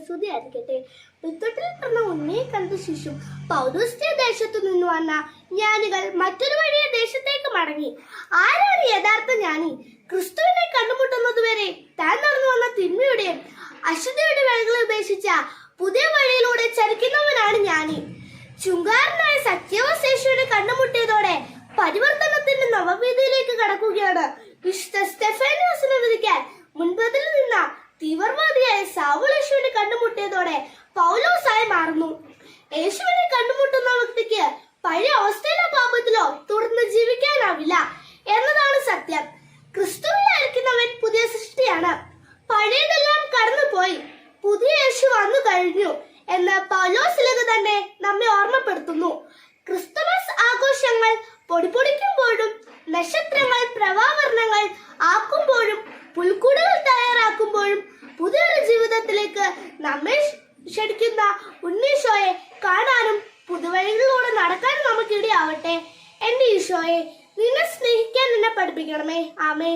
സ്തുതിയായിരിക്കട്ടെ. വിത്തൊട്ടിൽ പിറന്ന ഉണ്ണിയെ കണ്ട ശിശു പൗരസ്ത്യ ദേശത്തു നിന്ന് വന്ന ജ്ഞാനികൾ മറ്റൊരു വഴിയെ ദേശത്തേക്ക് മടങ്ങി. ആരാണ് യഥാർത്ഥ ജ്ഞാനി? ക്രിസ്തുവിനെ കണ്ടുമുട്ടുന്നതുവരെ താൻ നടന്നു വന്ന തിന്മയുടെയും അശുദ്ധിയുടെ വഴികൾ ഉപേക്ഷിച്ച പുതിയ വഴിയിലൂടെ ചരിക്കുന്നവനാണ് ജ്ഞാനി. ചുങ്കാരനായ സത്യവശേഷിയുടെ കണ്ടുമുട്ടിയതോടെ പരിവർത്തനത്തിന്റെ നവവീതിയിലേക്ക് കടക്കുകയാണ്. വിശുദ്ധ സ്റ്റെഫാനോസിനെ വിധിക്കാൻ മുൻപതിൽ നിന്ന തീവ്രവാദിയായ സൗൾ യേശുവിനെ കണ്ടുമുട്ടിയതോടെ പൗലോസായി മാറുന്നു. യേശുവിനെ കണ്ടുമുട്ടുന്ന വ്യക്തിക്ക് പഴയ അവസ്ഥയിലോ പാപത്തിലോ തുടർന്ന് ജീവിക്കാനാവില്ല എന്നതാണ് സത്യം. ക്രിസ്തുവിലായിരിക്കുന്നവൻ പുതിയ സൃഷ്ടിയാണ്. പഴയതെല്ലാം കടന്നുപോയി, പുതിയ യേശു വന്നു കഴിഞ്ഞു എന്ന് പൗലോസിലേക്ക് തന്നെ നമ്മെ ഓർമ്മപ്പെടുത്തുന്നു. ക്രിസ്തുമസ് ആഘോഷങ്ങൾ പൊടിപൊടിക്കുമ്പോഴും നക്ഷത്രങ്ങൾ പ്രഭാവർണ്ണങ്ങൾ ആക്കുമ്പോഴും പുൽക്കൂടുകൾ തയ്യാറാക്കുമ്പോഴും പുതിയൊരു ജീവിതത്തിലേക്ക് നമ്മെ ക്ഷണിക്കുന്ന ഉണ്ണീശോയെ കാണാനും പുതുവഴികളിലൂടെ നടക്കാനും നമുക്കിടയാവട്ടെ. എന്റെ ഈശോയെ, നിന്നെ സ്നേഹിക്കാൻ എന്നെ പഠിപ്പിക്കണമേ. ആമേ.